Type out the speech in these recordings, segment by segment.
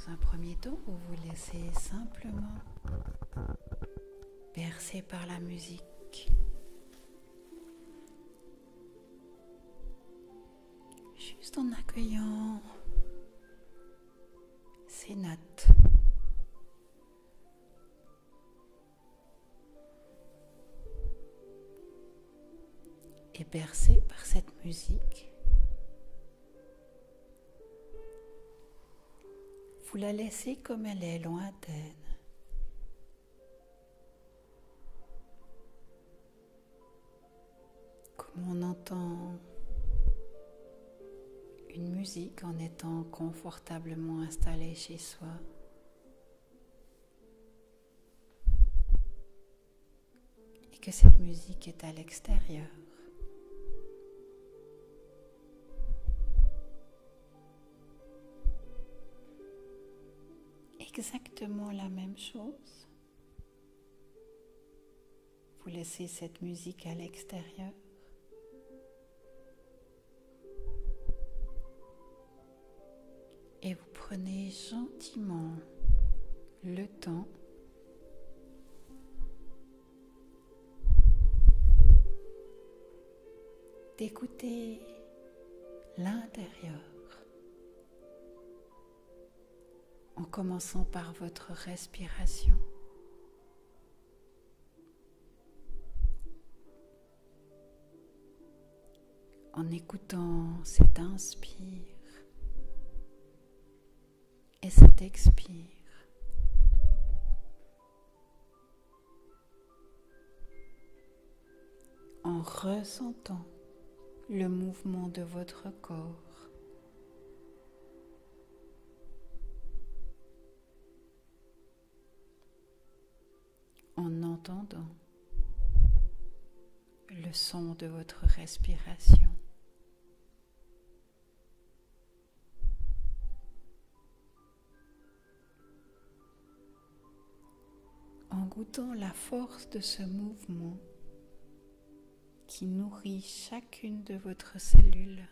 Dans un premier temps, vous vous laissez simplement bercer par la musique, juste en accueillant ces notes. Et bercé par cette musique, vous la laissez comme elle est, lointaine. Comme on entend une musique en étant confortablement installé chez soi. Et que cette musique est à l'extérieur. Exactement la même chose. Vous laissez cette musique à l'extérieur. Et vous prenez gentiment le temps d'écouter l'intérieur. En commençant par votre respiration. En écoutant cet inspire et cet expire. En ressentant le mouvement de votre corps. En entendant le son de votre respiration. En goûtant la force de ce mouvement qui nourrit chacune de votre cellule.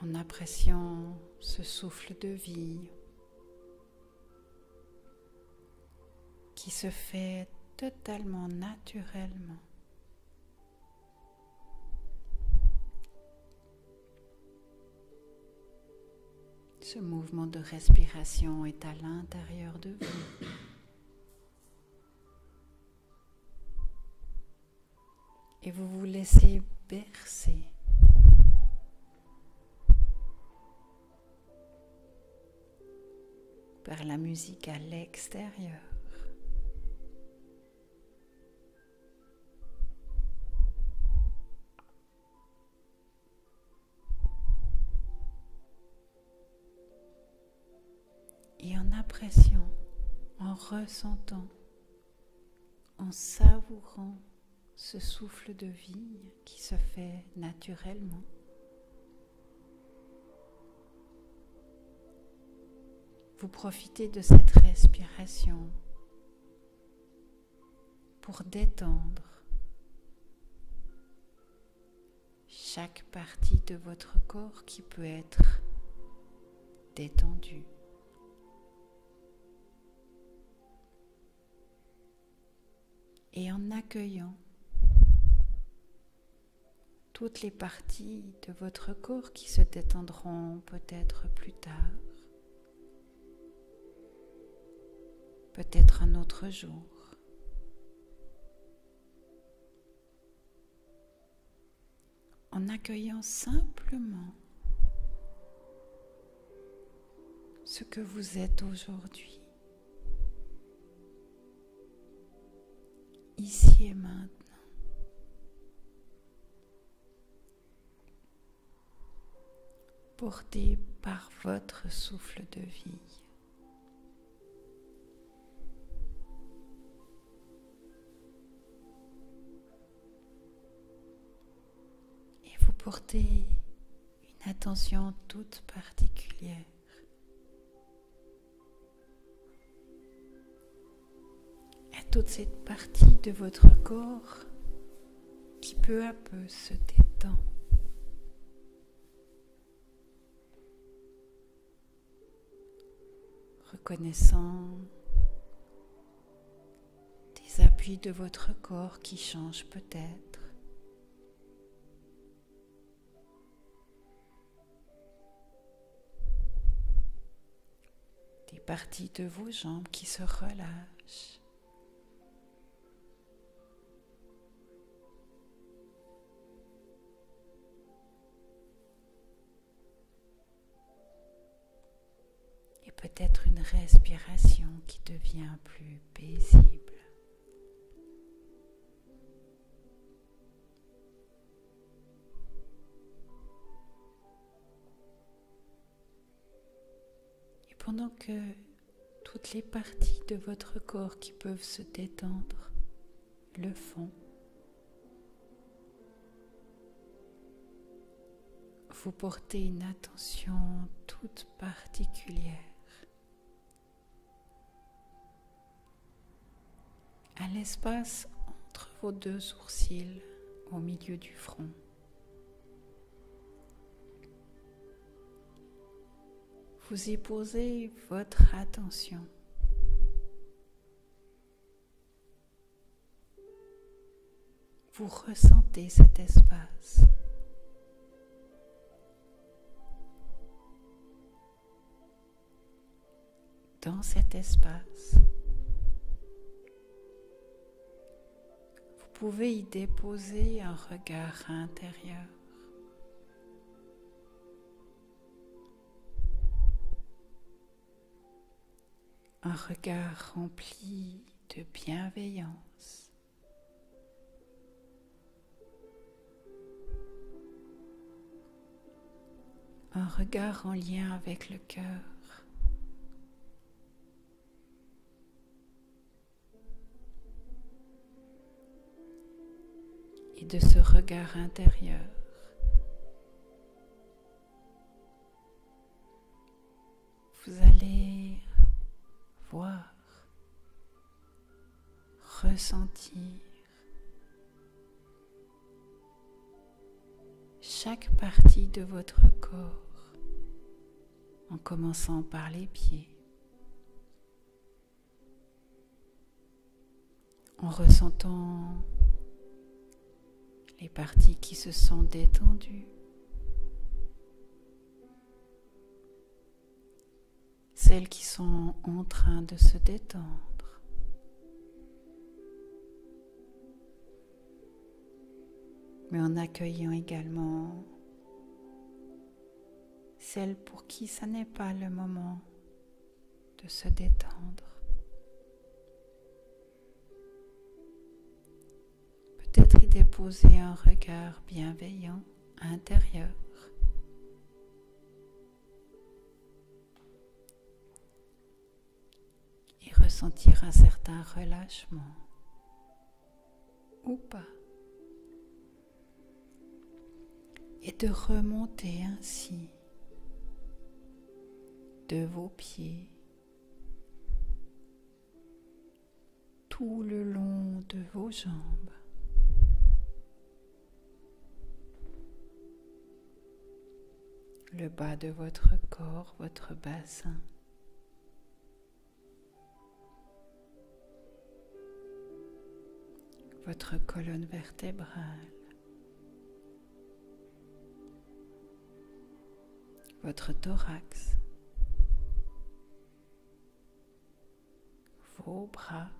En appréciant ce souffle de vie qui se fait totalement naturellement. Ce mouvement de respiration est à l'intérieur de vous. Et vous vous laissez bercer. Par la musique à l'extérieur. Et en appréciant, en ressentant, en savourant ce souffle de vie qui se fait naturellement. Vous profitez de cette respiration pour détendre chaque partie de votre corps qui peut être détendue. Et en accueillant toutes les parties de votre corps qui se détendront peut-être plus tard. Peut-être un autre jour. En accueillant simplement ce que vous êtes aujourd'hui, ici et maintenant. Porté par votre souffle de vie. Portez une attention toute particulière à toute cette partie de votre corps qui peu à peu se détend. Reconnaissant des appuis de votre corps qui changent peut-être. Des parties de vos jambes qui se relâchent. Et peut-être une respiration qui devient plus paisible. Pendant que toutes les parties de votre corps qui peuvent se détendre le font, vous portez une attention toute particulière à l'espace entre vos deux sourcils au milieu du front. Vous y posez votre attention. Vous ressentez cet espace. Dans cet espace, vous pouvez y déposer un regard intérieur. Un regard rempli de bienveillance. Un regard en lien avec le cœur. Et de ce regard intérieur, vous allez voir, ressentir chaque partie de votre corps, en commençant par les pieds, en ressentant les parties qui se sont détendues, celles qui sont en train de se détendre, mais en accueillant également celles pour qui ça n'est pas le moment de se détendre. Peut-être y déposer un regard bienveillant intérieur. Et ressentir un certain relâchement ou pas. Et de remonter ainsi de vos pieds tout le long de vos jambes. Le bas de votre corps, votre bassin. Votre colonne vertébrale. Votre thorax. Vos bras.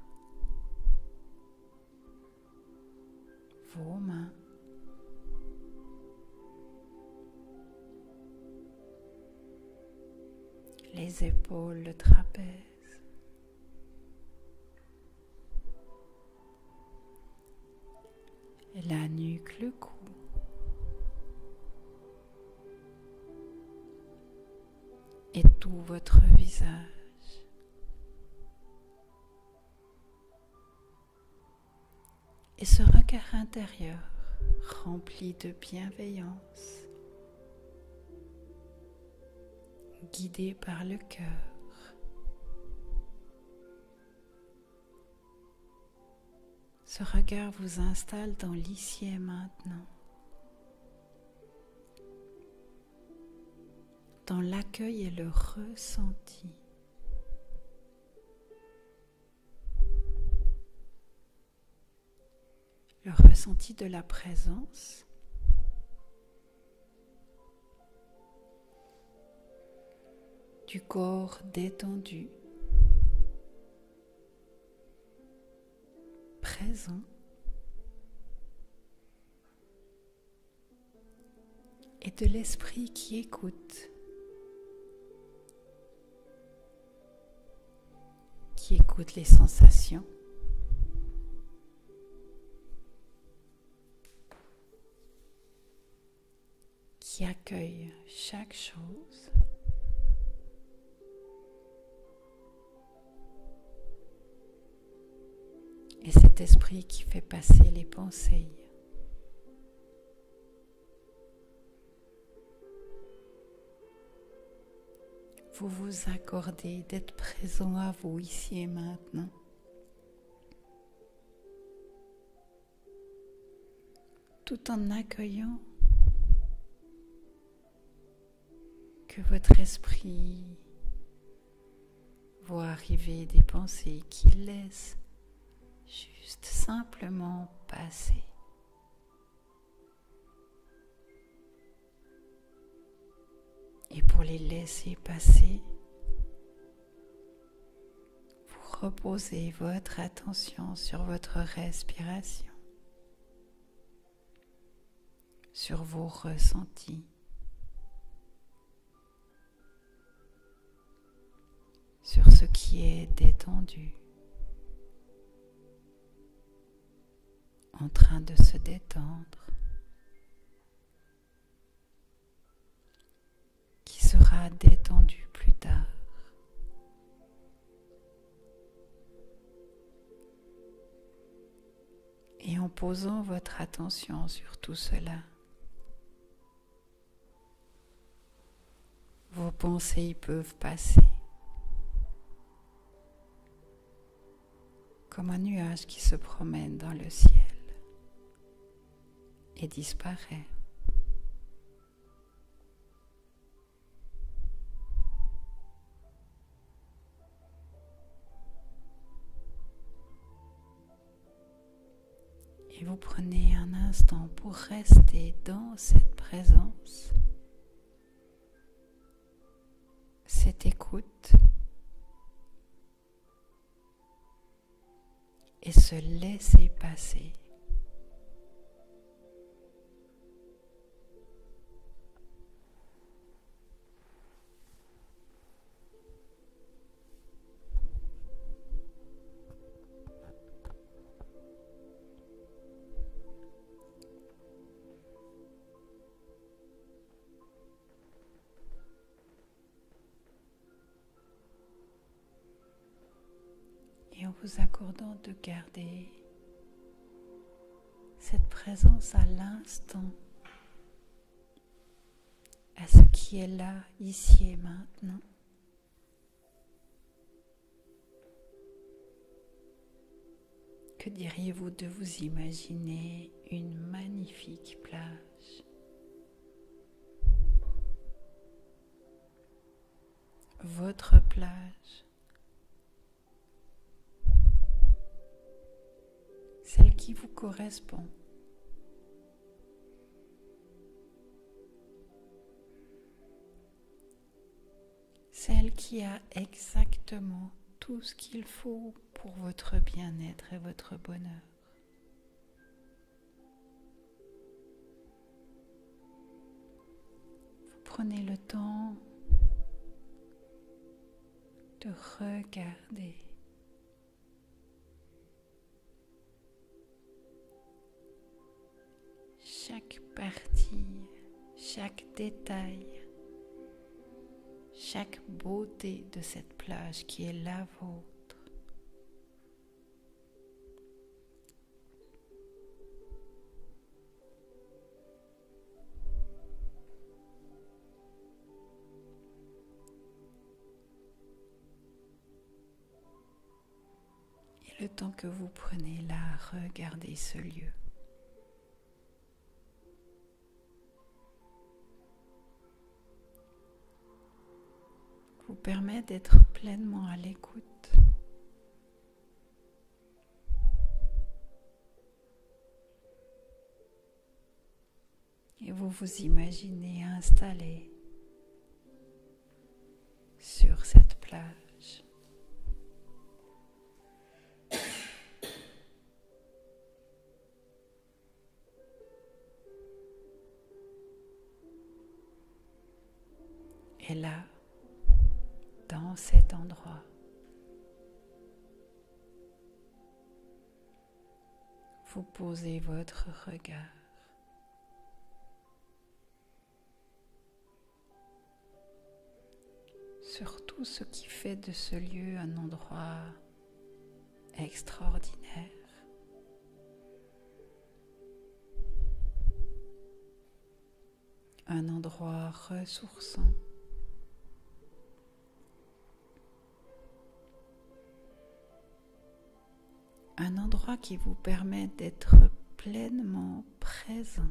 Vos mains. Les épaules, le trapèze. La nuque, le cou. Et tout votre visage. Et ce regard intérieur rempli de bienveillance, guidé par le cœur, Ce regard vous installe dans l'ici et maintenant, dans l'accueil et le ressenti. Le ressenti de la présence, du corps détendu, présent, et de l'esprit qui écoute les sensations, qui accueille chaque chose, et cet esprit qui fait passer les pensées. Vous vous accordez d'être présent à vous ici et maintenant. Tout en accueillant que votre esprit voit arriver des pensées qui laissent juste simplement passer. Et pour les laisser passer, vous reposez votre attention sur votre respiration, sur vos ressentis, sur ce qui est détendu, en train de se détendre, qui sera détendu plus tard. Et en posant votre attention sur tout cela, vos pensées peuvent passer comme un nuage qui se promène dans le ciel et disparaît. Et vous prenez un instant pour rester dans cette présence, cette écoute, et se laisser passer. Et en vous accordant de garder cette présence à l'instant, à ce qui est là, ici et maintenant. Que diriez-vous de vous imaginer une magnifique plage? Votre plage, celle qui vous correspond. Celle qui a exactement tout ce qu'il faut pour votre bien-être et votre bonheur. Vous prenez le temps de regarder chaque partie, chaque détail, chaque beauté de cette plage qui est la vôtre. le temps que vous prenez là à regarder ce lieu. Vous permet d'être pleinement à l'écoute. Et vous vous imaginez installé sur cette plage. Et là, dans cet endroit, vous posez votre regard sur tout ce qui fait de ce lieu un endroit extraordinaire. Un endroit ressourçant. Un endroit qui vous permet d'être pleinement présent.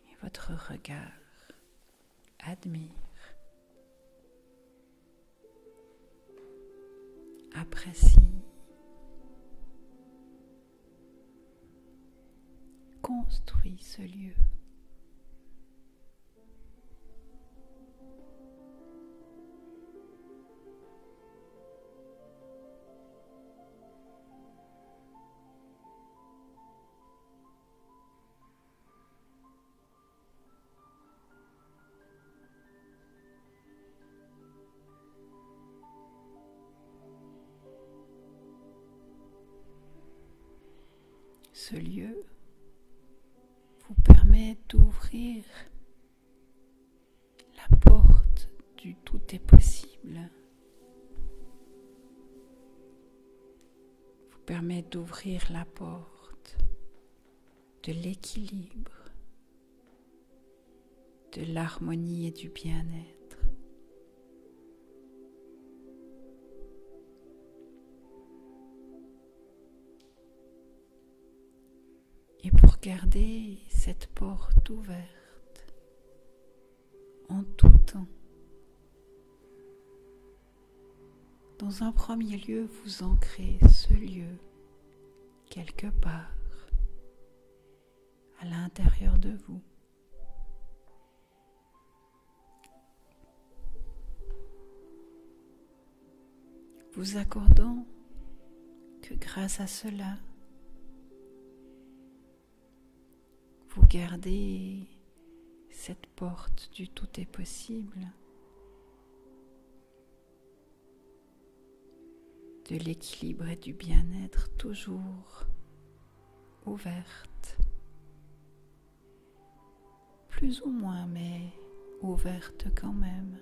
Et votre regard admire, apprécie, construit ce lieu. Ce lieu vous permet d'ouvrir la porte du tout est possible. Vous permet d'ouvrir la porte de l'équilibre, de l'harmonie et du bien-être. Et pour garder cette porte ouverte en tout temps, dans un premier lieu, vous ancrez ce lieu quelque part à l'intérieur de vous. Vous accordant que grâce à cela, vous gardez cette porte du tout est possible, de l'équilibre et du bien-être toujours ouverte, plus ou moins, mais ouverte quand même.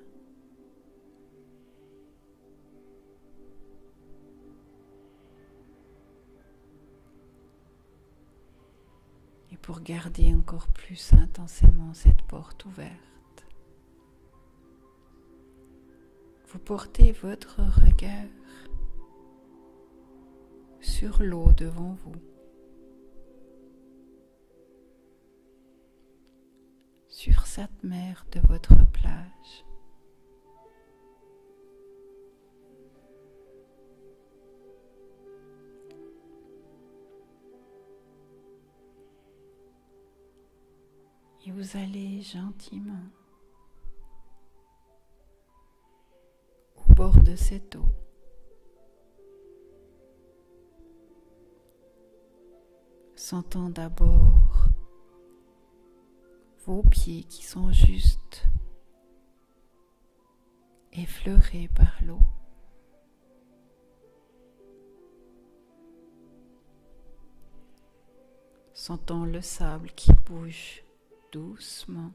Et pour garder encore plus intensément cette porte ouverte, vous portez votre regard sur l'eau devant vous, sur cette mer de votre plage. Et vous allez gentiment au bord de cette eau, sentant d'abord vos pieds qui sont juste effleurés par l'eau. Sentant le sable qui bouge doucement.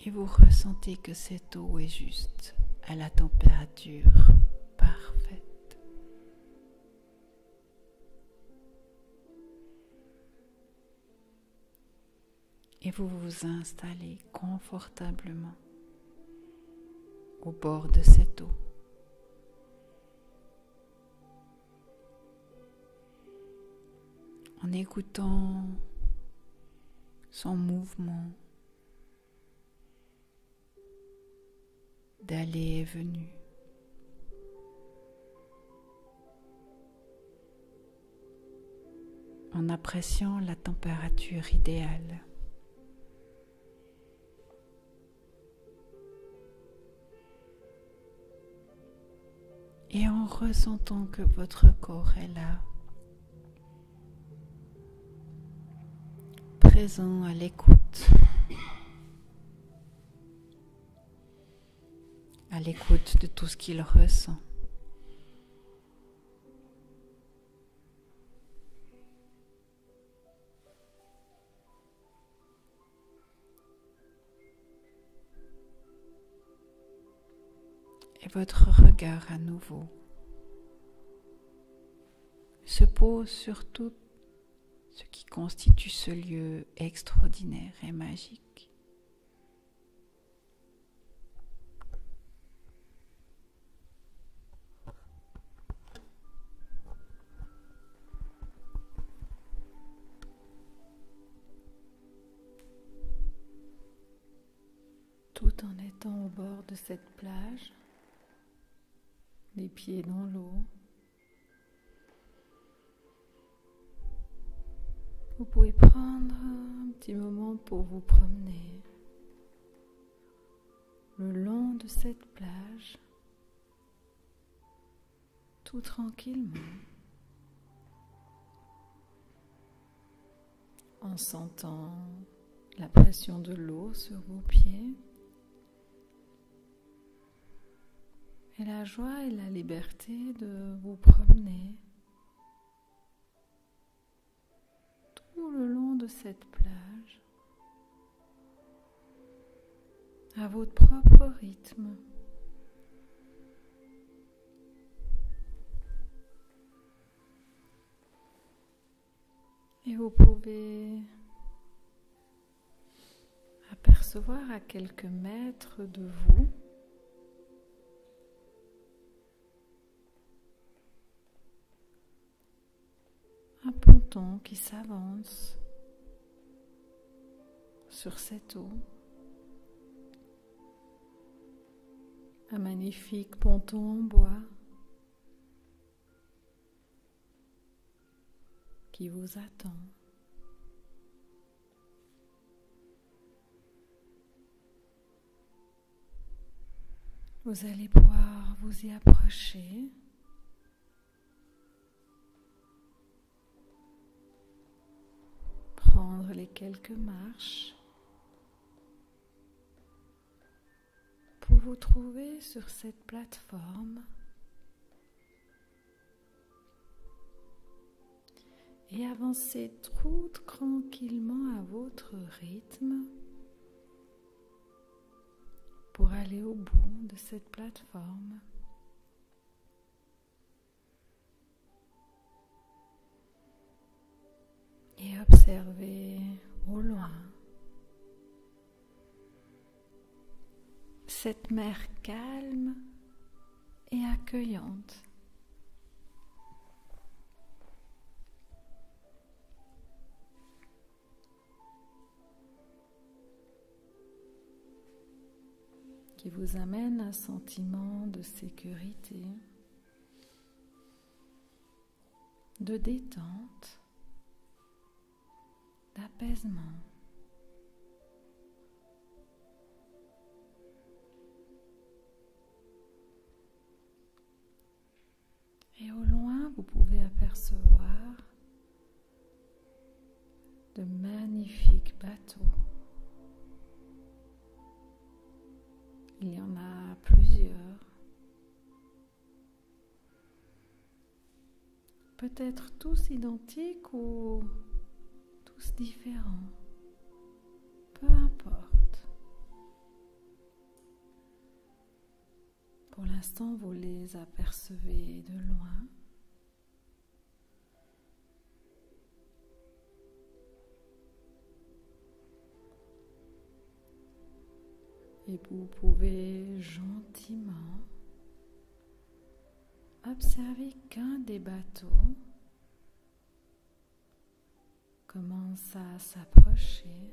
et vous ressentez que cette eau est juste à la température parfaite. Et vous vous installez confortablement au bord de cette eau. En écoutant son mouvement d'aller et venir. En appréciant la température idéale. Et en ressentant que votre corps est là, présent à l'écoute de tout ce qu'il ressent. Et votre regard à nouveau se pose sur tout ce qui constitue ce lieu extraordinaire et magique. Tout en étant au bord de cette plage, les pieds dans l'eau, vous pouvez prendre un petit moment pour vous promener le long de cette plage, tout tranquillement, en sentant la pression de l'eau sur vos pieds et la joie et la liberté de vous promener tout le long de cette plage à votre propre rythme. Et vous pouvez apercevoir à quelques mètres de vous un ponton qui s'avance sur cette eau. Un magnifique ponton en bois qui vous attend. Vous allez pouvoir vous y approcher. Prendre les quelques marches pour vous trouver sur cette plateforme et avancer tout tranquillement à votre rythme pour aller au bout de cette plateforme. Et observez au loin cette mer calme et accueillante. Qui vous amène un sentiment de sécurité, de détente, d'apaisement. Et au loin, vous pouvez apercevoir de magnifiques bateaux. Il y en a plusieurs. Peut-être tous identiques ou tous différents. Peu importe. Pour l'instant, vous les apercevez de loin. Et vous pouvez gentiment observer qu'un des bateaux commence à s'approcher,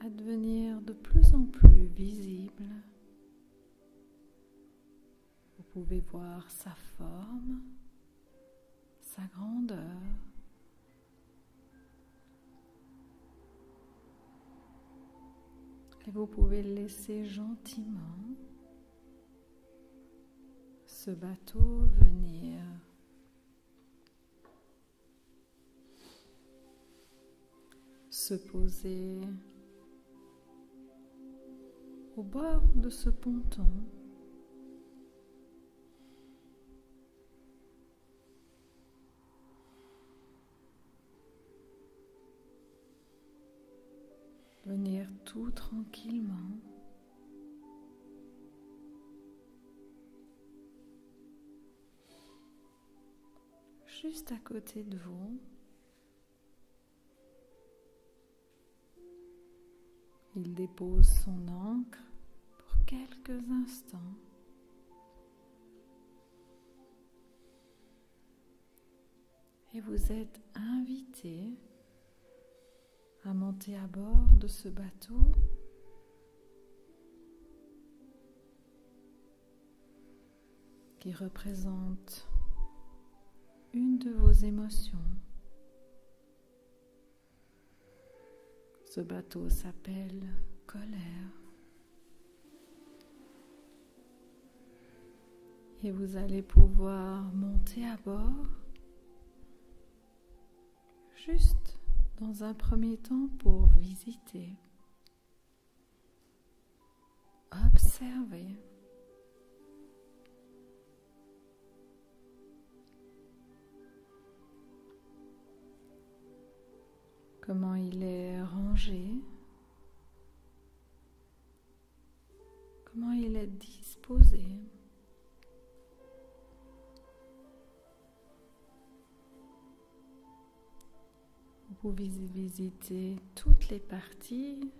à devenir de plus en plus visible. Vous pouvez voir sa forme, sa grandeur. Et vous pouvez laisser gentiment ce bateau venir se poser au bord de ce ponton. Venir tout tranquillement. Juste à côté de vous. Il dépose son ancre pour quelques instants. Et vous êtes invité à monter à bord de ce bateau qui représente une de vos émotions. Ce bateau s'appelle colère. Et vous allez pouvoir monter à bord juste dans un premier temps pour visiter, observer. Comment il est rangé, comment il est disposé. Vous pouvez visiter toutes les parties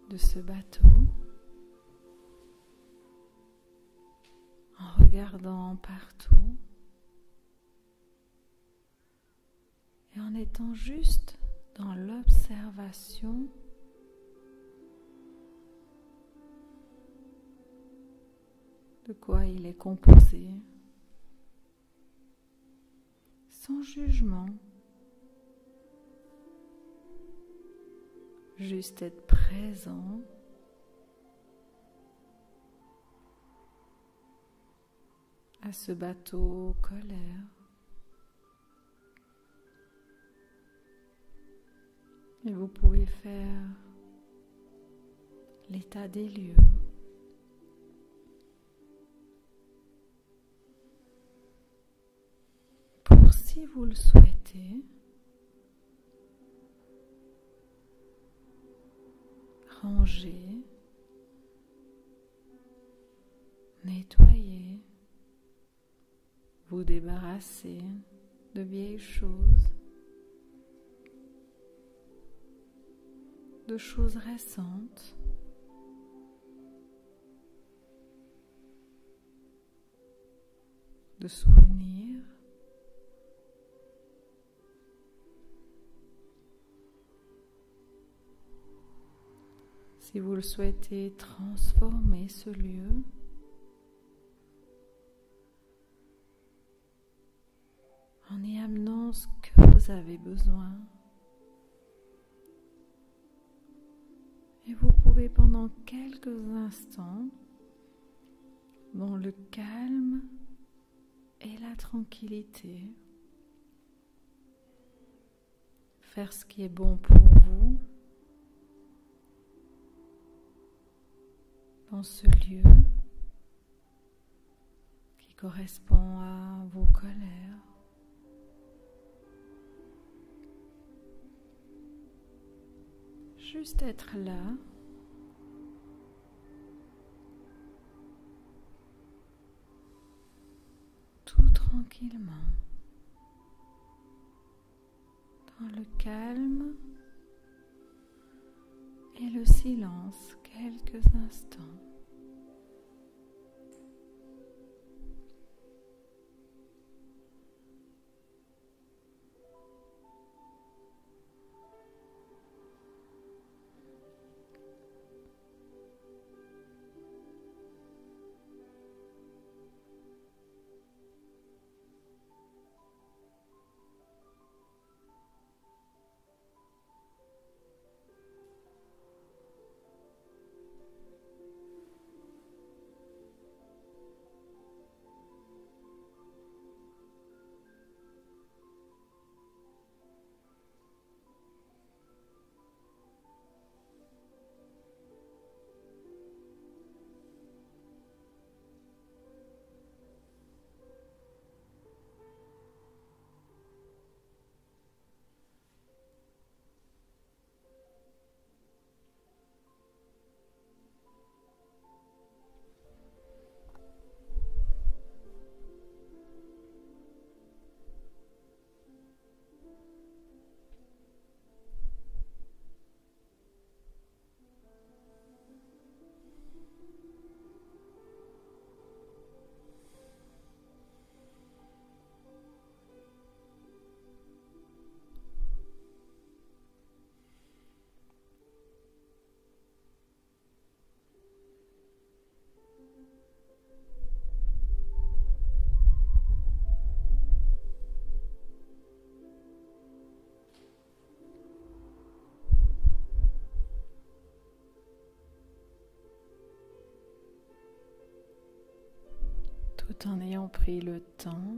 de ce bateau en regardant partout et en étant juste dans l'observation de quoi il est composé, sans jugement, juste être présent à ce bateau colère. Et vous pouvez faire l'état des lieux. Pour, si vous le souhaitez, ranger, nettoyer, vous débarrasser de vieilles choses, de choses récentes, de souvenirs. Si vous le souhaitez, transformer ce lieu en y amenant ce que vous avez besoin. Et vous pouvez pendant quelques instants, dans le calme et la tranquillité, faire ce qui est bon pour vous dans ce lieu qui correspond à vos colères, Juste être là, tout tranquillement, dans le calme et le silence quelques instants. Tout en ayant pris le temps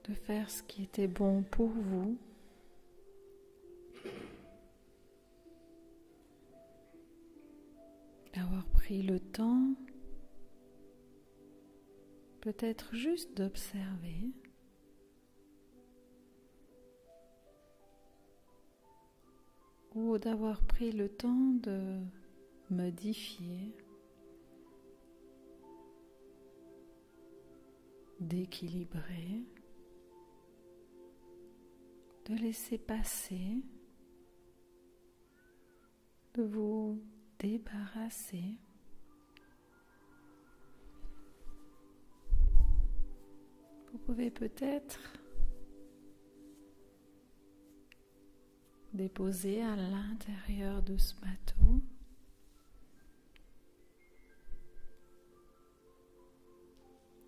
de faire ce qui était bon pour vous, d'avoir pris le temps peut-être juste d'observer, ou d'avoir pris le temps de modifier, d'équilibrer, de laisser passer, de vous débarrasser. Vous pouvez peut-être déposer à l'intérieur de ce bateau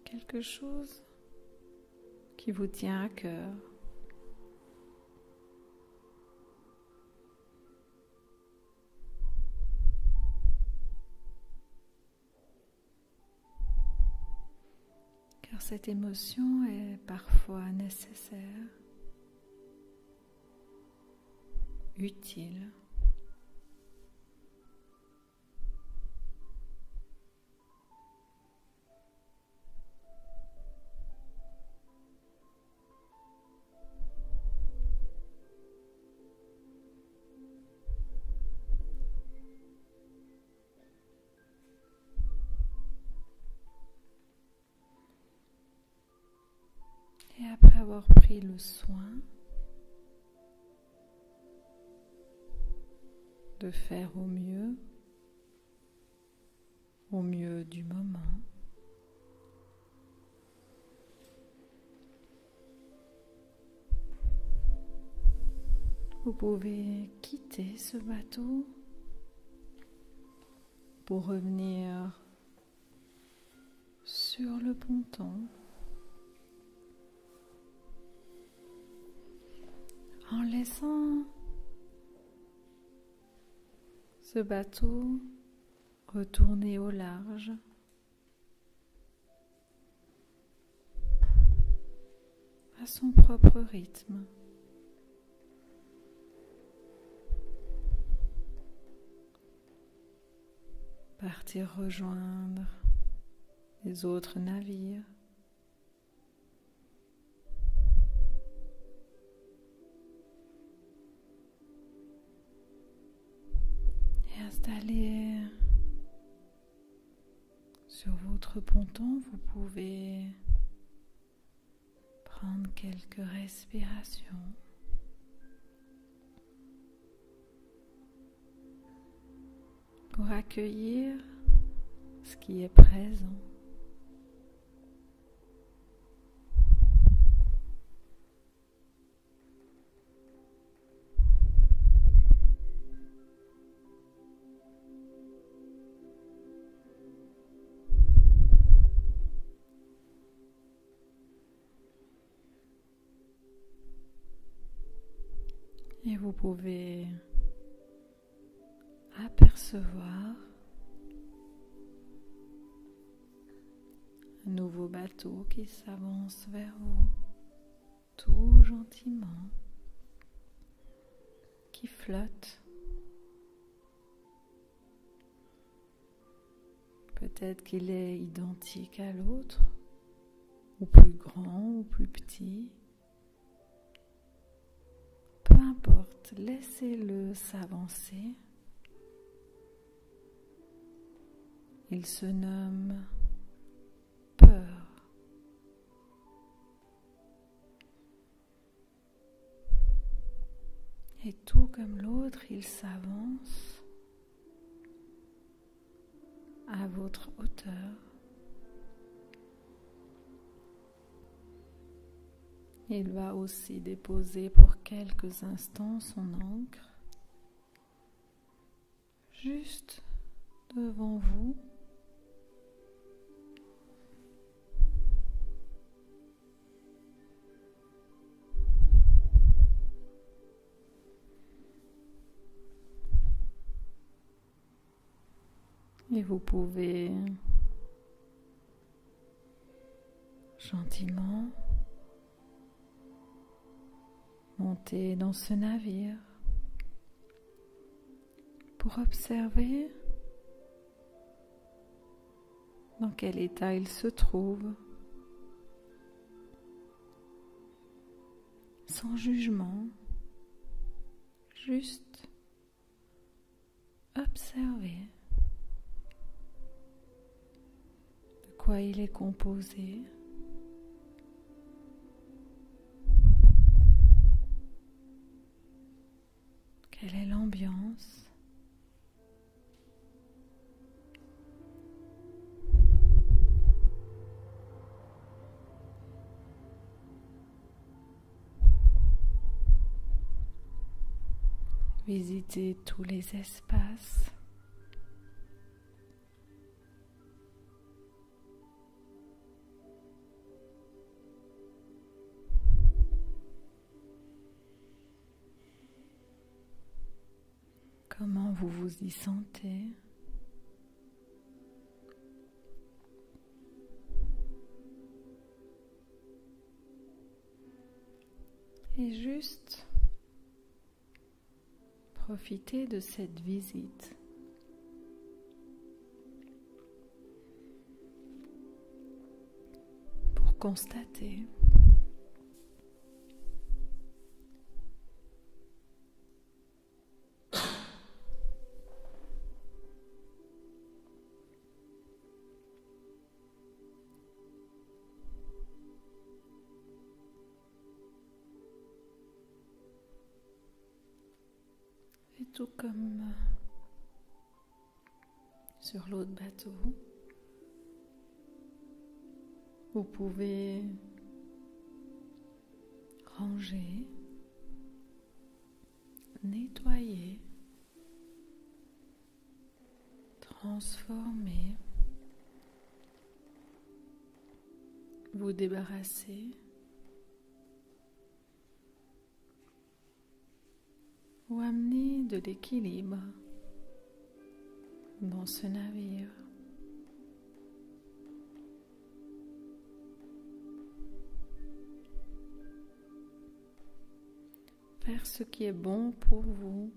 quelque chose qui vous tient à cœur. Car cette émotion est parfois nécessaire, utile. Et après avoir pris le soin de faire au mieux du moment, vous pouvez quitter ce bateau pour revenir sur le ponton en laissant ce bateau retourner au large. À son propre rythme. Partir rejoindre les autres navires. installé sur votre ponton, vous pouvez prendre quelques respirations. Pour accueillir ce qui est présent. Et vous pouvez apercevoir un nouveau bateau qui s'avance vers vous, tout gentiment, qui flotte. Peut-être qu'il est identique à l'autre, ou plus grand, ou plus petit. Peu importe, laissez-le s'avancer. Il se nomme peur. Et tout comme l'autre, il s'avance à votre hauteur. Il va aussi déposer pour quelques instants son ancre juste devant vous. Et vous pouvez gentiment monter dans ce navire pour observer dans quel état il se trouve, sans jugement, juste observer de quoi il est composé. Quelle est l'ambiance? Visitez tous les espaces. Comment vous vous y sentez? Et juste profitez de cette visite. Pour constater et tout comme sur l'autre bateau, vous pouvez ranger, nettoyer, transformer, vous débarrasser ou amener de l'équilibre dans ce navire. Faire ce qui est bon pour vous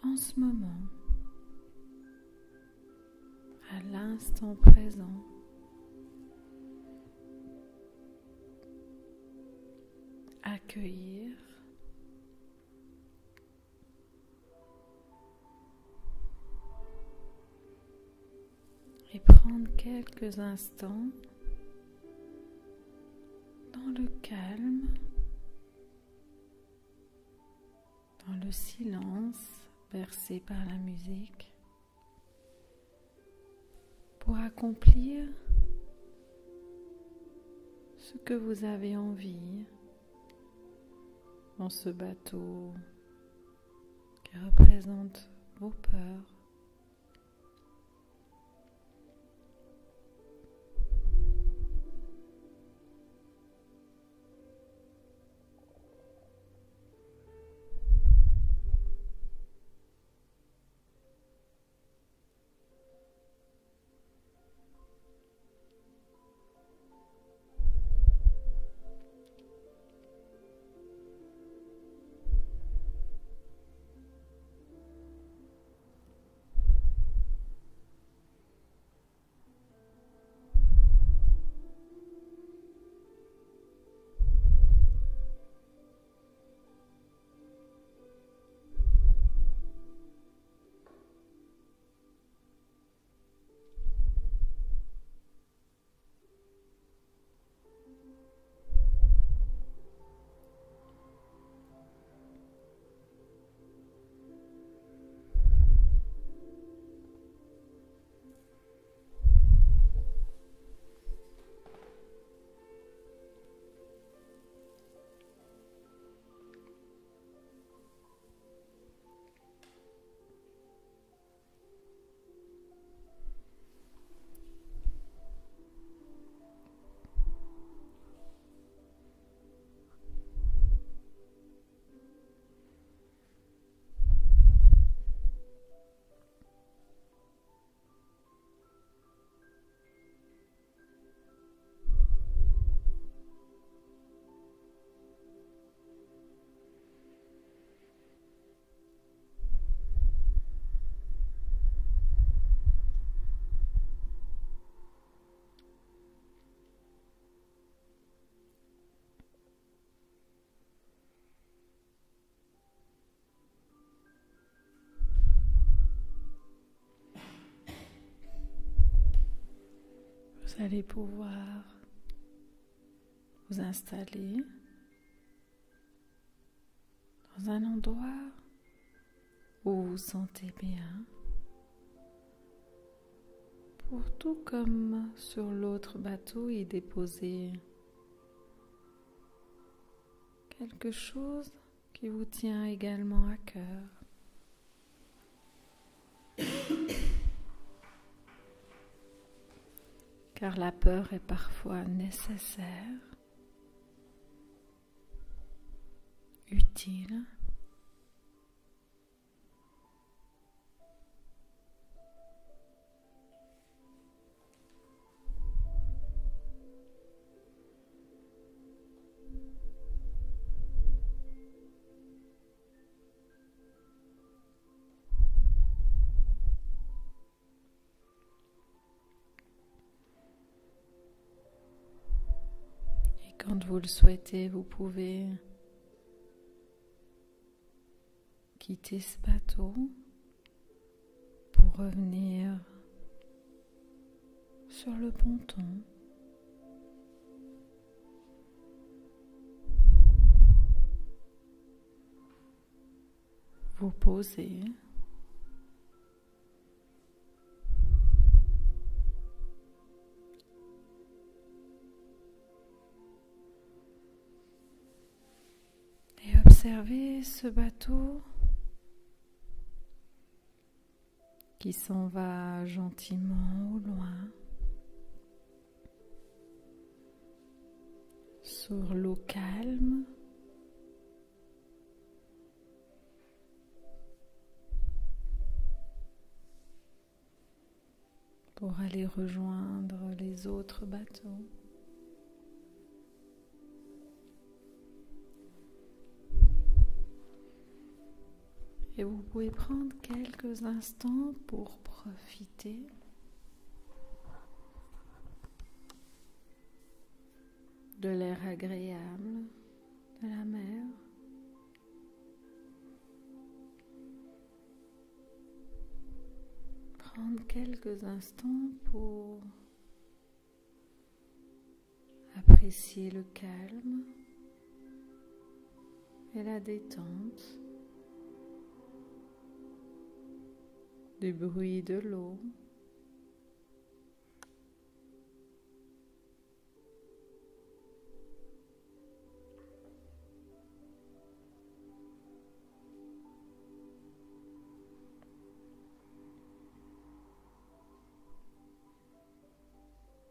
en ce moment, à l'instant présent. Accueillir prendre quelques instants dans le calme, dans le silence bercé par la musique, pour accomplir ce que vous avez envie dans ce bateau qui représente vos peurs. Vous allez pouvoir vous installer dans un endroit où vous vous sentez bien, pour tout comme sur l'autre bateau y déposer quelque chose qui vous tient également à cœur. Car la peur est parfois nécessaire, utile, quand vous le souhaitez, vous pouvez quitter ce bateau pour revenir sur le ponton. Vous poser. Observez ce bateau qui s'en va gentiment au loin sur l'eau calme. Pour aller rejoindre les autres bateaux. Et vous pouvez prendre quelques instants pour profiter de l'air agréable de la mer. prendre quelques instants pour apprécier le calme et la détente du bruit de l'eau.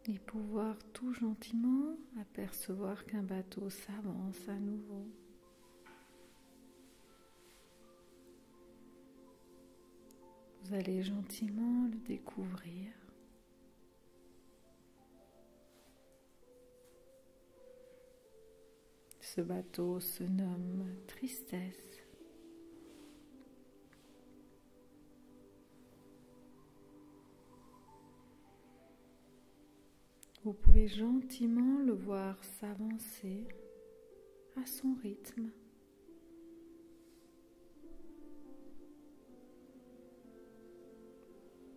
Et pouvoir tout gentiment apercevoir qu'un bateau s'avance à nouveau. Vous allez gentiment le découvrir. Ce bateau se nomme Tristesse. Vous pouvez gentiment le voir s'avancer à son rythme.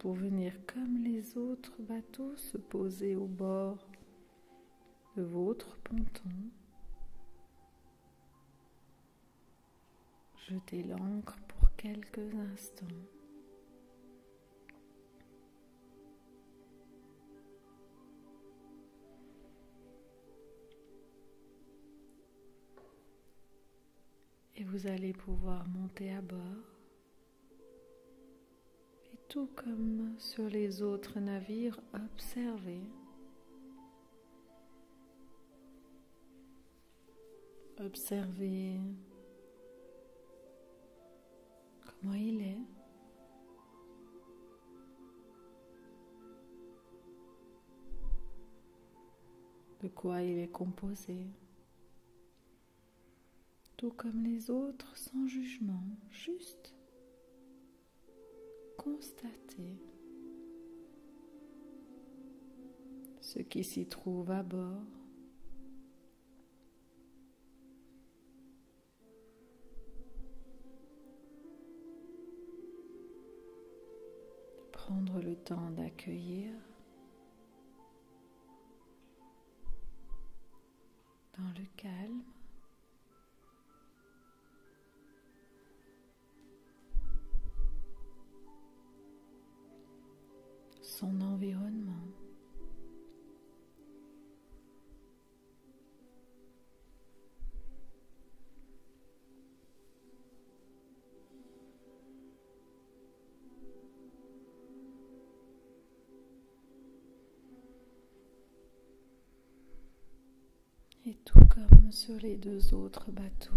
Pour venir comme les autres bateaux se poser au bord de votre ponton. Jetez l'ancre pour quelques instants. Et vous allez pouvoir monter à bord. Et tout comme sur les autres navires, observez. Observez comment il est. De quoi il est composé. Tout comme les autres, sans jugement, juste constater ce qui s'y trouve à bord. Prendre le temps d'accueillir dans le calme. Son environnement. Et tout comme sur les deux autres bateaux,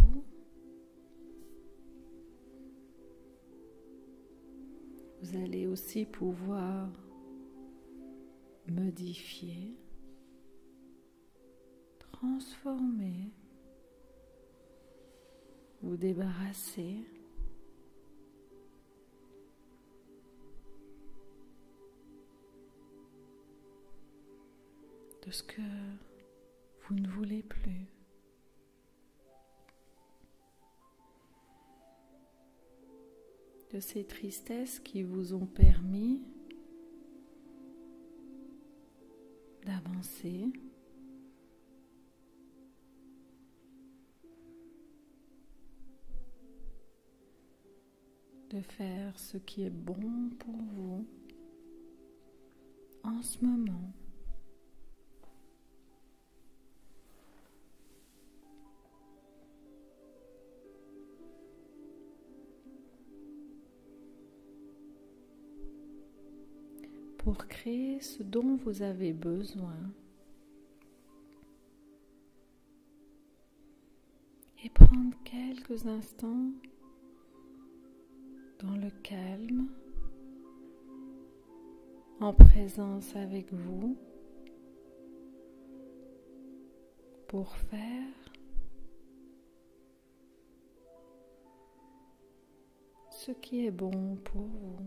vous allez aussi pouvoir modifier, transformer, vous débarrasser de ce que vous ne voulez plus. De ces tristesses qui vous ont permis d'avancer, de faire ce qui est bon pour vous en ce moment. Pour créer ce dont vous avez besoin et prendre quelques instants dans le calme, en présence avec vous, pour faire ce qui est bon pour vous.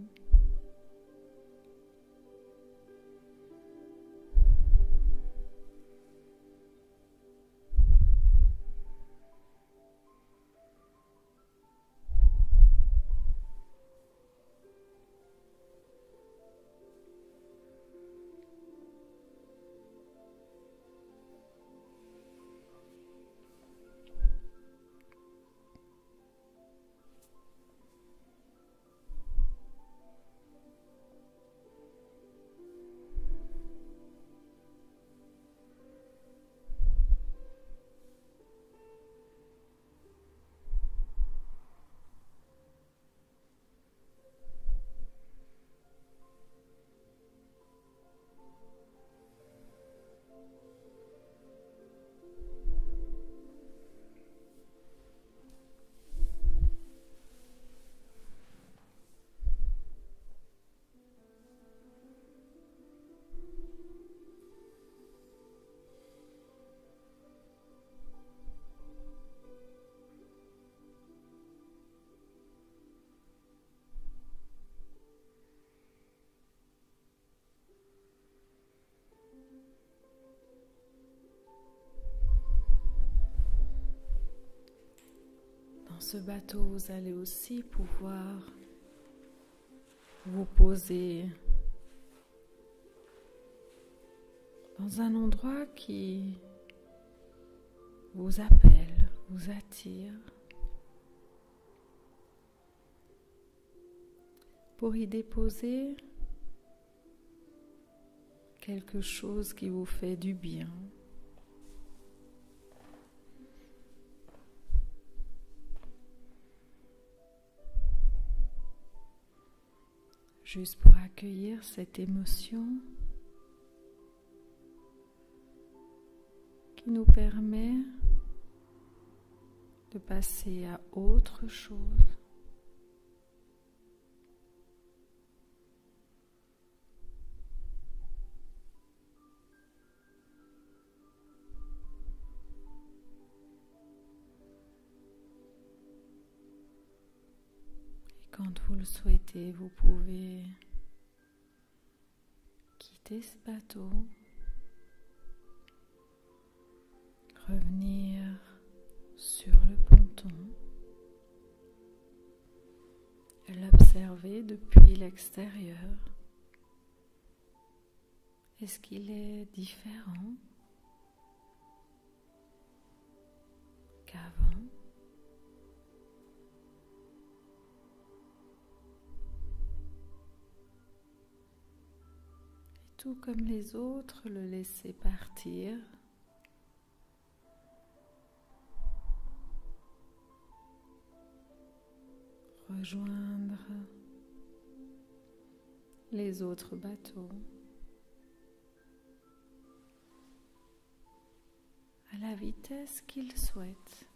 ce bateau, vous allez aussi pouvoir vous poser dans un endroit qui vous appelle, vous attire, pour y déposer quelque chose qui vous fait du bien. Juste pour accueillir cette émotion qui nous permet de passer à autre chose. Quand vous le souhaitez, vous pouvez quitter ce bateau, revenir sur le ponton et l'observer depuis l'extérieur. Est-ce qu'il est différent qu'avant ? Tout comme les autres, le laisser partir. Rejoindre les autres bateaux à la vitesse qu'ils souhaitent.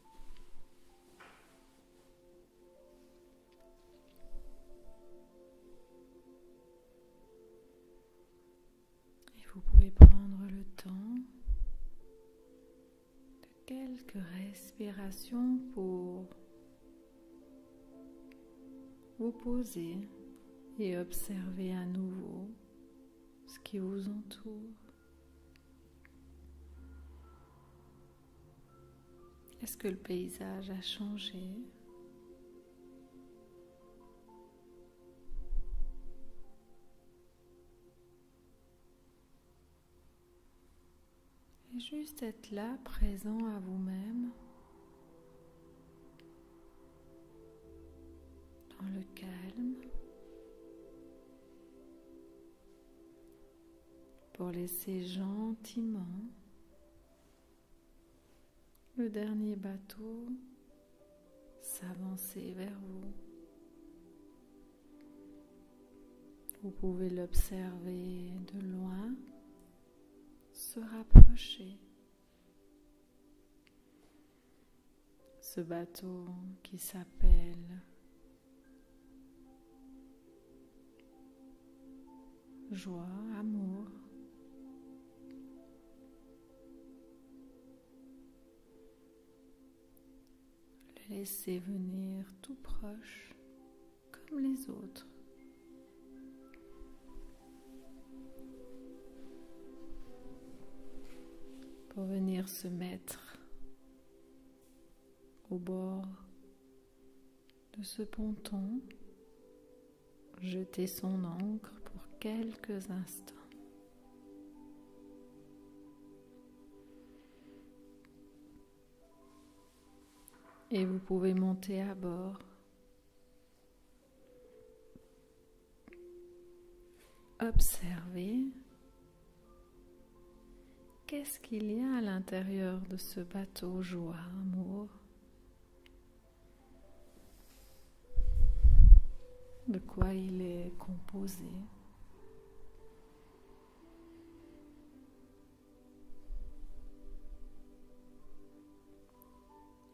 Vous pouvez prendre le temps de quelques respirations pour vous poser et observer à nouveau ce qui vous entoure. Est-ce que le paysage a changé ? Et juste être là, présent à vous-même, dans le calme, pour laisser gentiment le dernier bateau s'avancer vers vous. Vous pouvez l'observer de loin, se rapprocher. Ce bateau qui s'appelle joie, amour. Le laisser venir tout proche, comme les autres. Pour venir se mettre au bord de ce ponton, jeter son ancre pour quelques instants. Et vous pouvez monter à bord. Observez qu'est-ce qu'il y a à l'intérieur de ce bateau joie, amour. De quoi il est composé.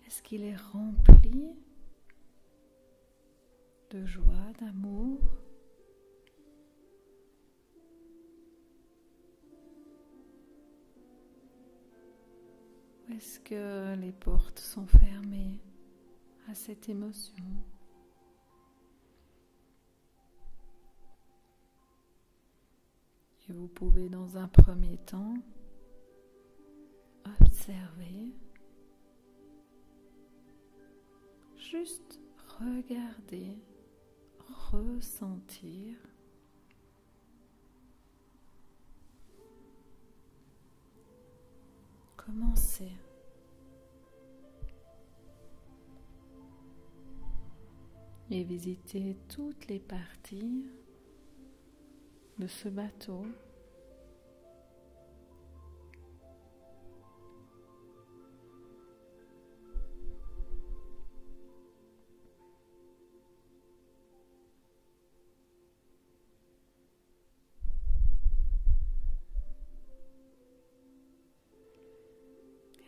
Est-ce qu'il est rempli de joie, d'amour? Ou est-ce que les portes sont fermées à cette émotion? Et vous pouvez dans un premier temps observer juste regarder, ressentir. Comment c'est? Et visiter toutes les parties de ce bateau.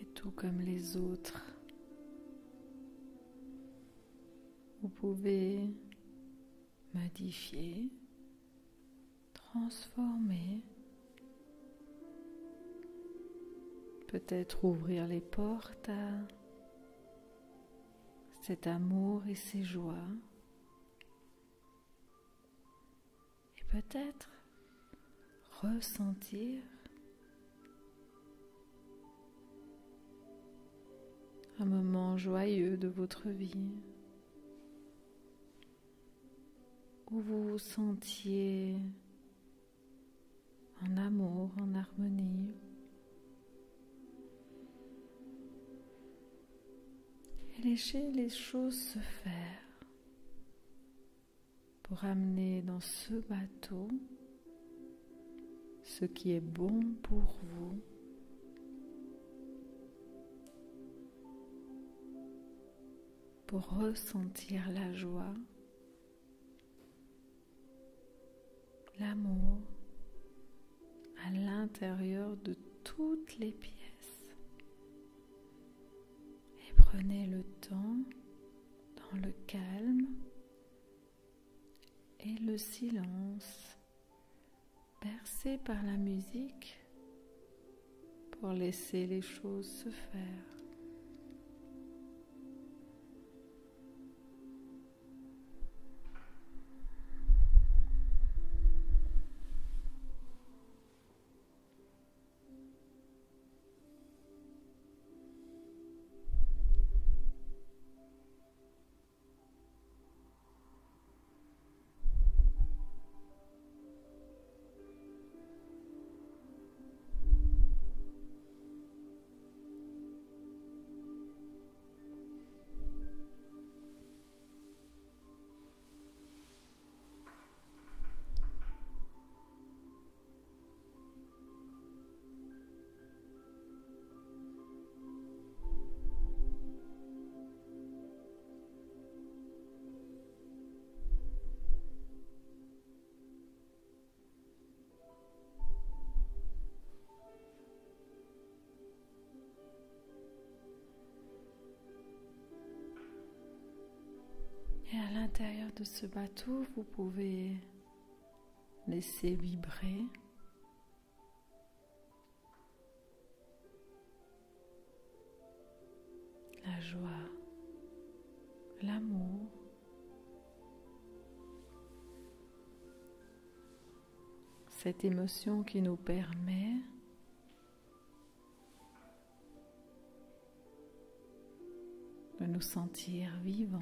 Et tout comme les autres, vous pouvez modifier, transformer, peut-être ouvrir les portes à cet amour et ces joies, et peut-être ressentir un moment joyeux de votre vie, où vous vous sentiez en amour, en harmonie. Et laissez les choses se faire pour amener dans ce bateau ce qui est bon pour vous. Pour ressentir la joie, l'amour à l'intérieur de toutes les pièces. Et prenez le temps, dans le calme et le silence, bercé par la musique, pour laisser les choses se faire. Et à l'intérieur de ce bateau, vous pouvez laisser vibrer la joie, l'amour, cette émotion qui nous permet de nous sentir vivants.